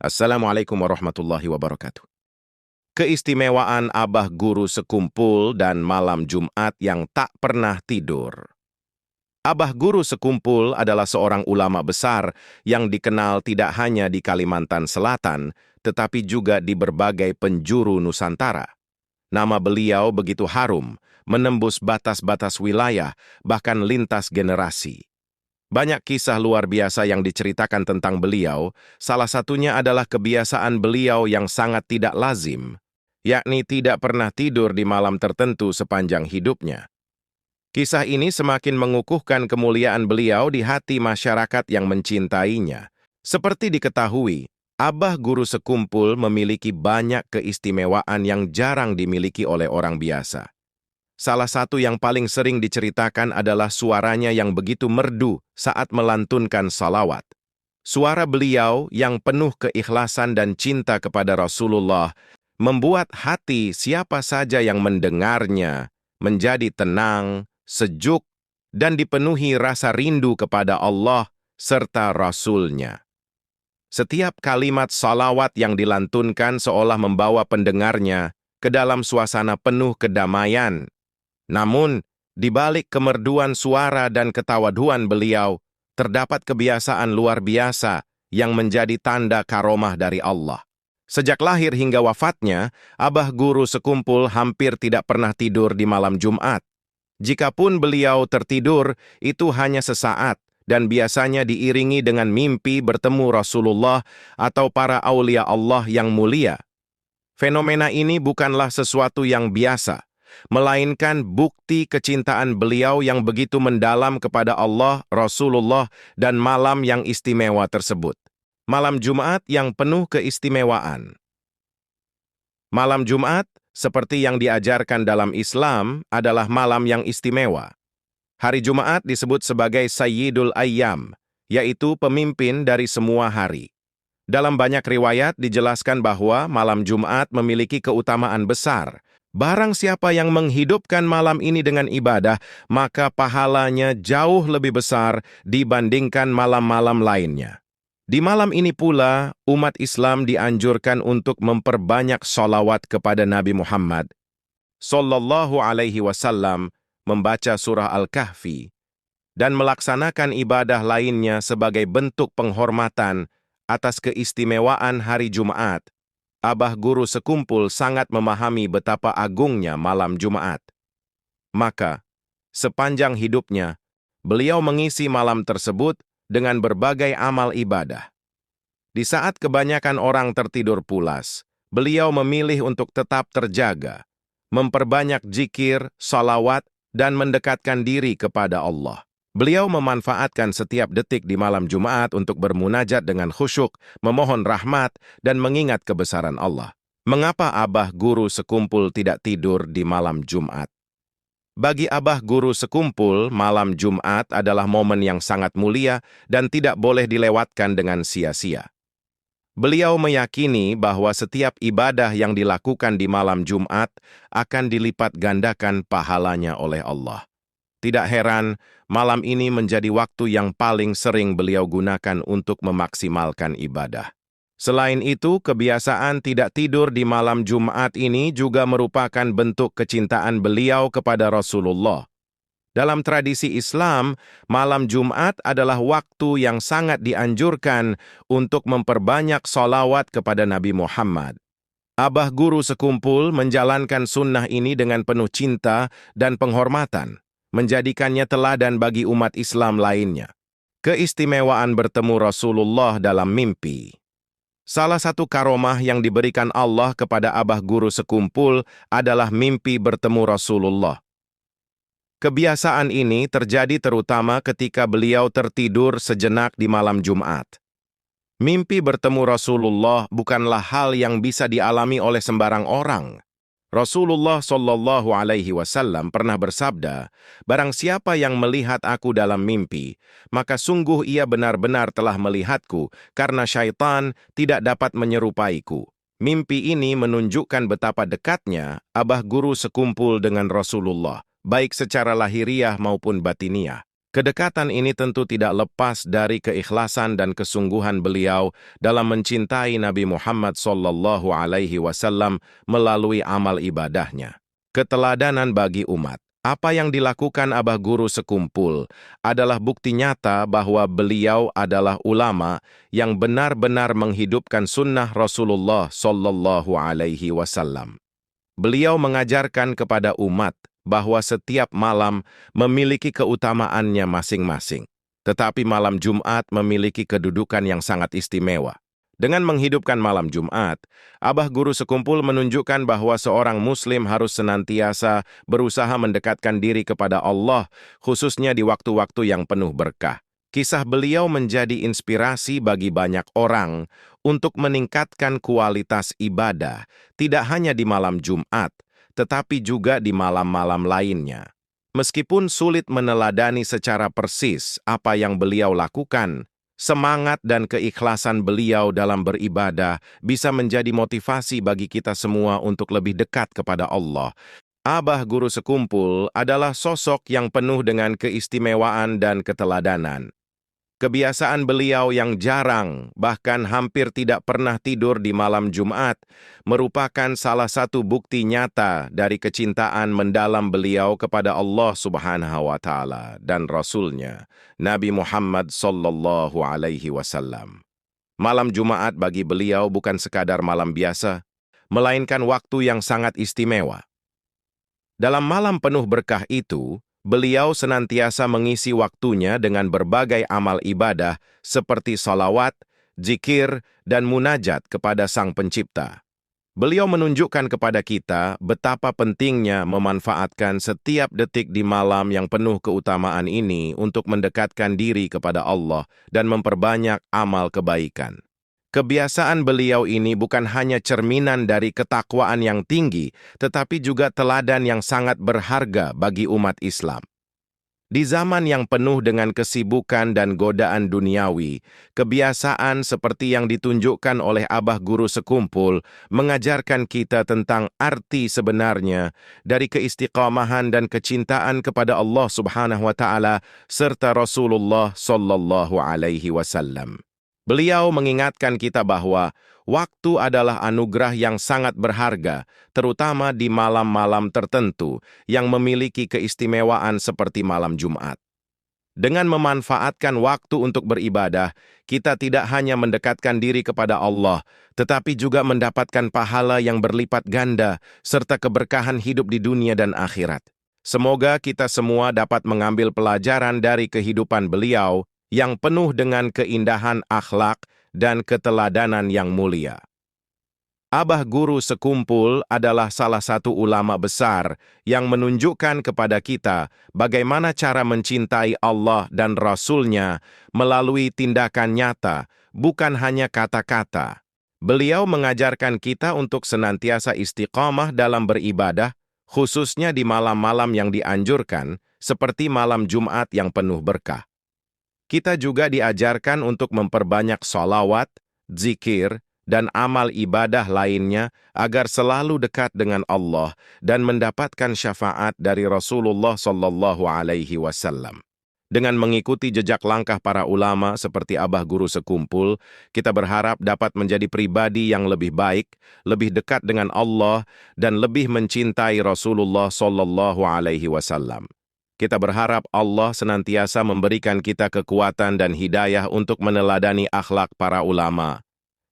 Assalamualaikum warahmatullahi wabarakatuh. Keistimewaan Abah Guru Sekumpul dan malam Jumat yang tak pernah tidur. Abah Guru Sekumpul adalah seorang ulama besar yang dikenal tidak hanya di Kalimantan Selatan, tetapi juga di berbagai penjuru Nusantara. Nama beliau begitu harum, menembus batas-batas wilayah, bahkan lintas generasi. Banyak kisah luar biasa yang diceritakan tentang beliau, salah satunya adalah kebiasaan beliau yang sangat tidak lazim, yakni tidak pernah tidur di malam tertentu sepanjang hidupnya. Kisah ini semakin mengukuhkan kemuliaan beliau di hati masyarakat yang mencintainya. Seperti diketahui, Abah Guru Sekumpul memiliki banyak keistimewaan yang jarang dimiliki oleh orang biasa. Salah satu yang paling sering diceritakan adalah suaranya yang begitu merdu saat melantunkan salawat. Suara beliau yang penuh keikhlasan dan cinta kepada Rasulullah membuat hati siapa saja yang mendengarnya menjadi tenang, sejuk, dan dipenuhi rasa rindu kepada Allah serta Rasul-Nya. Setiap kalimat salawat yang dilantunkan seolah membawa pendengarnya ke dalam suasana penuh kedamaian. Namun, di balik kemerduan suara dan ketawaduan beliau, terdapat kebiasaan luar biasa yang menjadi tanda karomah dari Allah. Sejak lahir hingga wafatnya, Abah Guru Sekumpul hampir tidak pernah tidur di malam Jumat. Jikapun beliau tertidur, itu hanya sesaat dan biasanya diiringi dengan mimpi bertemu Rasulullah atau para aulia Allah yang mulia. Fenomena ini bukanlah sesuatu yang biasa, melainkan bukti kecintaan beliau yang begitu mendalam kepada Allah, Rasulullah, dan malam yang istimewa tersebut. Malam Jumat yang penuh keistimewaan. Malam Jumat, seperti yang diajarkan dalam Islam, adalah malam yang istimewa. Hari Jumat disebut sebagai Sayyidul Ayyam, yaitu pemimpin dari semua hari. Dalam banyak riwayat dijelaskan bahwa malam Jumat memiliki keutamaan besar. Barang siapa yang menghidupkan malam ini dengan ibadah, maka pahalanya jauh lebih besar dibandingkan malam-malam lainnya. Di malam ini pula, umat Islam dianjurkan untuk memperbanyak sholawat kepada Nabi Muhammad Sallallahu Alaihi Wasallam, membaca surah Al-Kahfi, dan melaksanakan ibadah lainnya sebagai bentuk penghormatan atas keistimewaan hari Jumat. Abah Guru Sekumpul sangat memahami betapa agungnya malam Jumat. Maka, sepanjang hidupnya, beliau mengisi malam tersebut dengan berbagai amal ibadah. Di saat kebanyakan orang tertidur pulas, beliau memilih untuk tetap terjaga, memperbanyak zikir, salawat, dan mendekatkan diri kepada Allah. Beliau memanfaatkan setiap detik di malam Jumat untuk bermunajat dengan khusyuk, memohon rahmat, dan mengingat kebesaran Allah. Mengapa Abah Guru Sekumpul tidak tidur di malam Jumat? Bagi Abah Guru Sekumpul, malam Jumat adalah momen yang sangat mulia dan tidak boleh dilewatkan dengan sia-sia. Beliau meyakini bahwa setiap ibadah yang dilakukan di malam Jumat akan dilipat gandakan pahalanya oleh Allah. Tidak heran, malam ini menjadi waktu yang paling sering beliau gunakan untuk memaksimalkan ibadah. Selain itu, kebiasaan tidak tidur di malam Jumat ini juga merupakan bentuk kecintaan beliau kepada Rasulullah. Dalam tradisi Islam, malam Jumat adalah waktu yang sangat dianjurkan untuk memperbanyak sholawat kepada Nabi Muhammad. Abah Guru Sekumpul menjalankan sunnah ini dengan penuh cinta dan penghormatan, menjadikannya teladan bagi umat Islam lainnya. Keistimewaan bertemu Rasulullah dalam mimpi. Salah satu karomah yang diberikan Allah kepada Abah Guru Sekumpul adalah mimpi bertemu Rasulullah. Kebiasaan ini terjadi terutama ketika beliau tertidur sejenak di malam Jumat. Mimpi bertemu Rasulullah bukanlah hal yang bisa dialami oleh sembarang orang. Rasulullah Shallallahu Alaihi Wasallam pernah bersabda, "Barang siapa yang melihat aku dalam mimpi, maka sungguh ia benar-benar telah melihatku, karena syaitan tidak dapat menyerupaiku." Mimpi ini menunjukkan betapa dekatnya Abah Guru Sekumpul dengan Rasulullah, baik secara lahiriah maupun batiniah. Kedekatan ini tentu tidak lepas dari keikhlasan dan kesungguhan beliau dalam mencintai Nabi Muhammad SAW melalui amal ibadahnya. Keteladanan bagi umat. Apa yang dilakukan Abah Guru Sekumpul adalah bukti nyata bahwa beliau adalah ulama yang benar-benar menghidupkan sunnah Rasulullah SAW. Beliau mengajarkan kepada umat bahwa setiap malam memiliki keutamaannya masing-masing. Tetapi malam Jumat memiliki kedudukan yang sangat istimewa. Dengan menghidupkan malam Jumat, Abah Guru Sekumpul menunjukkan bahwa seorang Muslim harus senantiasa berusaha mendekatkan diri kepada Allah, khususnya di waktu-waktu yang penuh berkah. Kisah beliau menjadi inspirasi bagi banyak orang untuk meningkatkan kualitas ibadah, tidak hanya di malam Jumat, tetapi juga di malam-malam lainnya. Meskipun sulit meneladani secara persis apa yang beliau lakukan, semangat dan keikhlasan beliau dalam beribadah bisa menjadi motivasi bagi kita semua untuk lebih dekat kepada Allah. Abah Guru Sekumpul adalah sosok yang penuh dengan keistimewaan dan keteladanan. Kebiasaan beliau yang jarang, bahkan hampir tidak pernah tidur di malam Jumat, merupakan salah satu bukti nyata dari kecintaan mendalam beliau kepada Allah Subhanahu wa Ta'ala dan Rasul-Nya, Nabi Muhammad SAW. Malam Jumat bagi beliau bukan sekadar malam biasa, melainkan waktu yang sangat istimewa. Dalam malam penuh berkah itu, beliau senantiasa mengisi waktunya dengan berbagai amal ibadah seperti salawat, zikir, dan munajat kepada Sang Pencipta. Beliau menunjukkan kepada kita betapa pentingnya memanfaatkan setiap detik di malam yang penuh keutamaan ini untuk mendekatkan diri kepada Allah dan memperbanyak amal kebaikan. Kebiasaan beliau ini bukan hanya cerminan dari ketakwaan yang tinggi, tetapi juga teladan yang sangat berharga bagi umat Islam. Di zaman yang penuh dengan kesibukan dan godaan duniawi, kebiasaan seperti yang ditunjukkan oleh Abah Guru Sekumpul mengajarkan kita tentang arti sebenarnya dari keistiqamahan dan kecintaan kepada Allah Subhanahu wa Ta'ala serta Rasulullah SAW. Beliau mengingatkan kita bahwa waktu adalah anugerah yang sangat berharga, terutama di malam-malam tertentu yang memiliki keistimewaan seperti malam Jumat. Dengan memanfaatkan waktu untuk beribadah, kita tidak hanya mendekatkan diri kepada Allah, tetapi juga mendapatkan pahala yang berlipat ganda serta keberkahan hidup di dunia dan akhirat. Semoga kita semua dapat mengambil pelajaran dari kehidupan beliau yang penuh dengan keindahan akhlak dan keteladanan yang mulia. Abah Guru Sekumpul adalah salah satu ulama besar yang menunjukkan kepada kita bagaimana cara mencintai Allah dan Rasul-Nya melalui tindakan nyata, bukan hanya kata-kata. Beliau mengajarkan kita untuk senantiasa istiqamah dalam beribadah, khususnya di malam-malam yang dianjurkan, seperti malam Jumat yang penuh berkah. Kita juga diajarkan untuk memperbanyak sholawat, zikir, dan amal ibadah lainnya agar selalu dekat dengan Allah dan mendapatkan syafaat dari Rasulullah SAW. Dengan mengikuti jejak langkah para ulama seperti Abah Guru Sekumpul, kita berharap dapat menjadi pribadi yang lebih baik, lebih dekat dengan Allah, dan lebih mencintai Rasulullah SAW. Kita berharap Allah senantiasa memberikan kita kekuatan dan hidayah untuk meneladani akhlak para ulama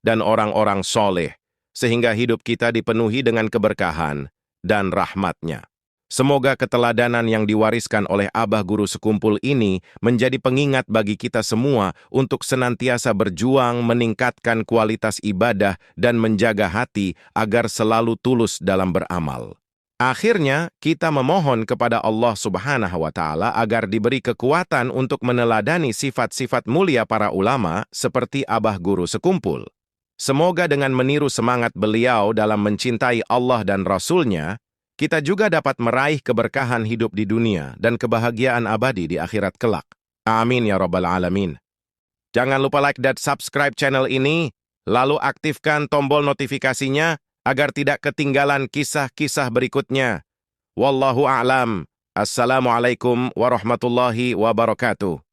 dan orang-orang soleh, sehingga hidup kita dipenuhi dengan keberkahan dan rahmat-Nya. Semoga keteladanan yang diwariskan oleh Abah Guru Sekumpul ini menjadi pengingat bagi kita semua untuk senantiasa berjuang meningkatkan kualitas ibadah dan menjaga hati agar selalu tulus dalam beramal. Akhirnya, kita memohon kepada Allah Subhanahu wa Ta'ala agar diberi kekuatan untuk meneladani sifat-sifat mulia para ulama seperti Abah Guru Sekumpul. Semoga dengan meniru semangat beliau dalam mencintai Allah dan Rasul-Nya, kita juga dapat meraih keberkahan hidup di dunia dan kebahagiaan abadi di akhirat kelak. Amin ya Rabbal Alamin. Jangan lupa like dan subscribe channel ini, lalu aktifkan tombol notifikasinya agar tidak ketinggalan kisah-kisah berikutnya. Wallahu a'lam. Assalamualaikum warahmatullahi wabarakatuh.